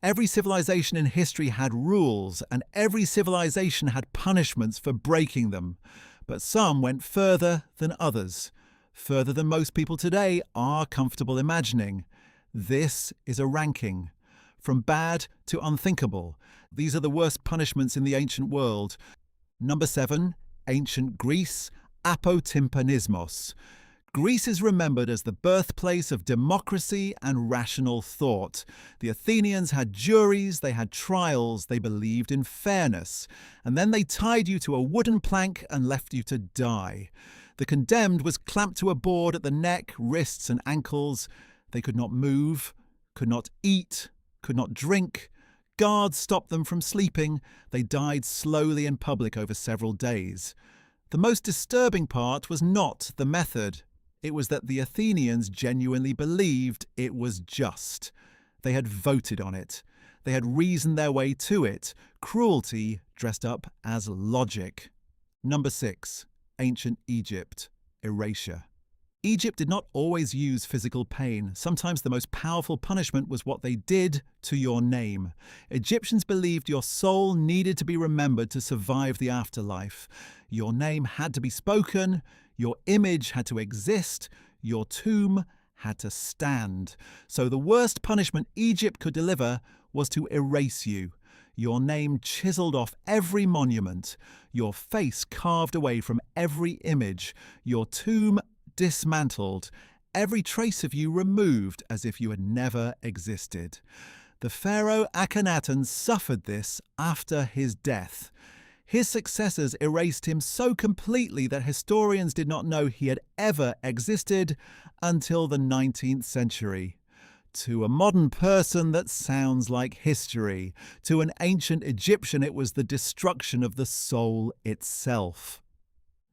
Every civilization in history had rules, and every civilization had punishments for breaking them. But some went further than others, further than most people today are comfortable imagining. This is a ranking. From bad to unthinkable, these are the worst punishments in the ancient world. Number 7, ancient Greece, apotympanismos. Greece is remembered as the birthplace of democracy and rational thought. The Athenians had juries, they had trials, they believed in fairness, and then they tied you to a wooden plank and left you to die. The condemned was clamped to a board at the neck, wrists, and ankles. They could not move, could not eat, could not drink. Guards stopped them from sleeping. They died slowly in public over several days. The most disturbing part was not the method. It was that the Athenians genuinely believed it was just. They had voted on it. They had reasoned their way to it. Cruelty dressed up as logic. Number 6, ancient Egypt, erasure. Egypt did not always use physical pain. Sometimes the most powerful punishment was what they did to your name. Egyptians believed your soul needed to be remembered to survive the afterlife. Your name had to be spoken, your image had to exist, your tomb had to stand. So the worst punishment Egypt could deliver was to erase you. Your name chiseled off every monument, your face carved away from every image, your tomb dismantled, every trace of you removed as if you had never existed. The pharaoh Akhenaten suffered this after his death. His successors erased him so completely that historians did not know he had ever existed until the 19th century. To a modern person, that sounds like history. To an ancient Egyptian, it was the destruction of the soul itself.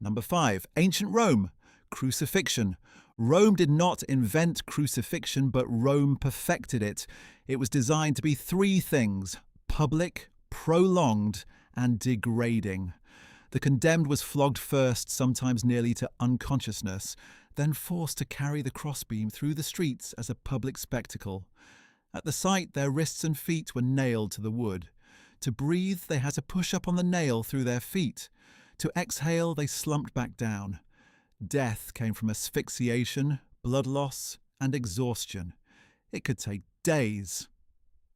Number 5, ancient Rome. Crucifixion. Rome did not invent crucifixion, but Rome perfected it. It was designed to be 3 things: public, prolonged, and degrading. The condemned was flogged first, sometimes nearly to unconsciousness, then forced to carry the crossbeam through the streets as a public spectacle. At the site, their wrists and feet were nailed to the wood. To breathe, they had to push up on the nail through their feet. To exhale, they slumped back down. Death came from asphyxiation, blood loss, and exhaustion. It could take days.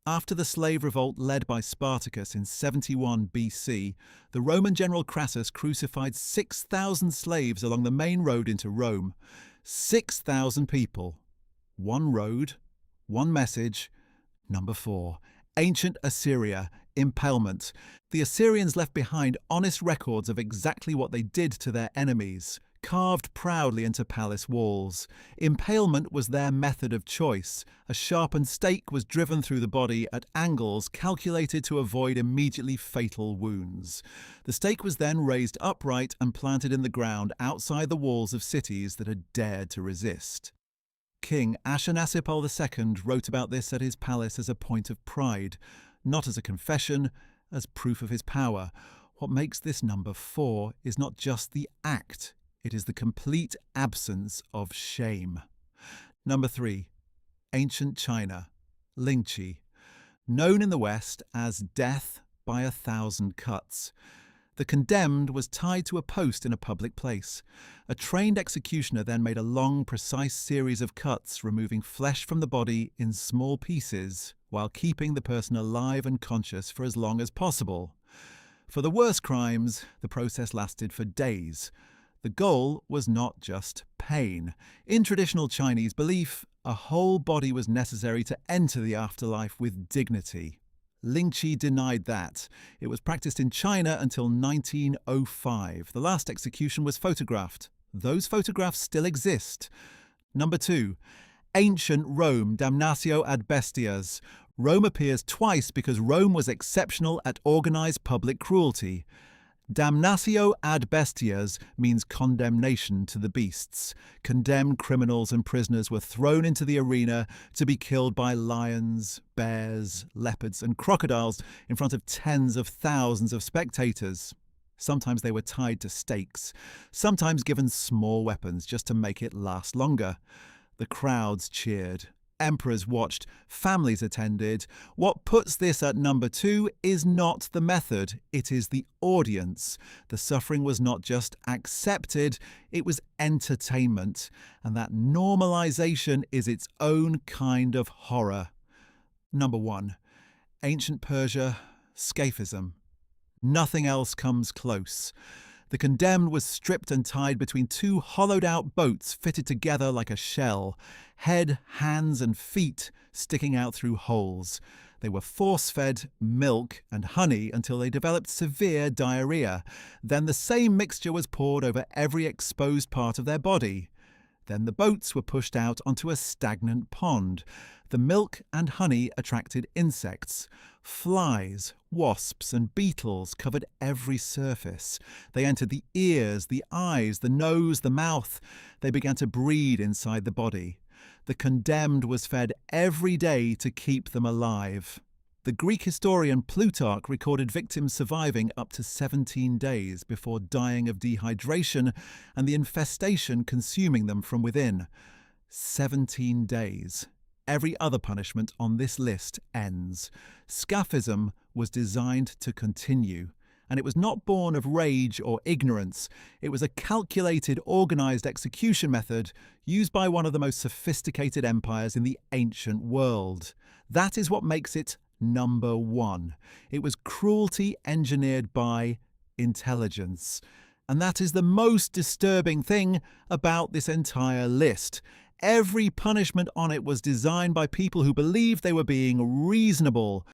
After the slave revolt led by Spartacus in 71 BC, the Roman general Crassus crucified 6,000 slaves along the main road into Rome. 6,000 people. One road, one message. Number 4. Ancient Assyria, impalement. The Assyrians left behind honest records of exactly what they did to their enemies, carved proudly into palace walls. Impalement was their method of choice. A sharpened stake was driven through the body at angles calculated to avoid immediately fatal wounds. The stake was then raised upright and planted in the ground outside the walls of cities that had dared to resist. King Ashurnasirpal II wrote about this at his palace as a point of pride, not as a confession, as proof of his power. What makes this number 4 is not just the act, it is the complete absence of shame. Number 3. Ancient China, Lingqi. Known in the West as death by 1,000 cuts. The condemned was tied to a post in a public place. A trained executioner then made a long, precise series of cuts, removing flesh from the body in small pieces, while keeping the person alive and conscious for as long as possible. For the worst crimes, the process lasted for days. The goal was not just pain. In traditional Chinese belief, a whole body was necessary to enter the afterlife with dignity. Lingqi denied that. It was practiced in China until 1905. The last execution was photographed. Those photographs still exist. Number 2. Ancient Rome, damnatio ad bestias. Rome appears twice because Rome was exceptional at organized public cruelty. Damnatio ad bestias means condemnation to the beasts. Condemned criminals and prisoners were thrown into the arena to be killed by lions, bears, leopards, and crocodiles in front of tens of thousands of spectators. Sometimes they were tied to stakes, sometimes given small weapons just to make it last longer. The crowds cheered. Emperors watched, families attended. What puts this at number 2 is not the method, it is the audience. The suffering was not just accepted, it was entertainment. And that normalization is its own kind of horror. Number 1. Ancient Persia, scaphism. Nothing else comes close. The condemned was stripped and tied between 2 hollowed-out boats fitted together like a shell, head, hands and feet sticking out through holes. They were force-fed milk and honey until they developed severe diarrhea. Then the same mixture was poured over every exposed part of their body. Then the boats were pushed out onto a stagnant pond. The milk and honey attracted insects. Flies, wasps and beetles covered every surface. They entered the ears, the eyes, the nose, the mouth. They began to breed inside the body. The condemned was fed every day to keep them alive. The Greek historian Plutarch recorded victims surviving up to 17 days before dying of dehydration and the infestation consuming them from within. 17 days. Every other punishment on this list ends. Scaphism was designed to continue, and it was not born of rage or ignorance. It was a calculated, organised execution method used by one of the most sophisticated empires in the ancient world. That is what makes it number 1. It was cruelty engineered by intelligence. And that is the most disturbing thing about this entire list. Every punishment on it was designed by people who believed they were being reasonable.